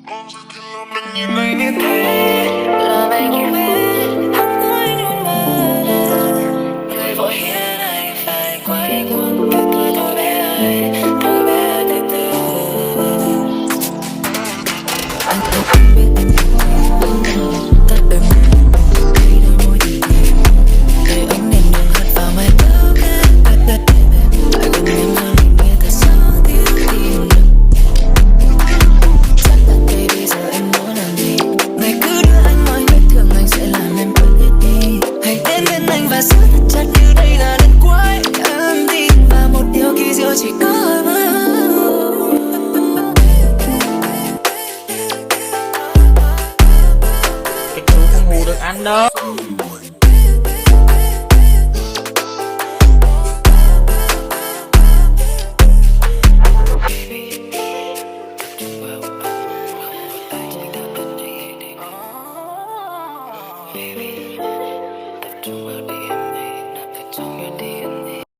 Nhìn anh như thế làm anh yêu biết hắt cuối luôn mà người vội khiến anh phải quay cuồng cứ thôi bé ơi từ từ anh không biết anh tắt đôi môi đôi môi thì để ánh đèn đường hắt vào mai tóc lại gần em hơn nghe thật sao tiếng tim chắc là bây giờ em muốn làm gì ngày cứ đưa anh mọi vết thương anh sẽ làm em quên hết đi hãy đến bên anh và giữ thật chặt như đây là lần cuối em tin vào một điều kỳ diệu chỉ có cái chú không ngủ được ăn đâu. Baby, tập trung vào đi.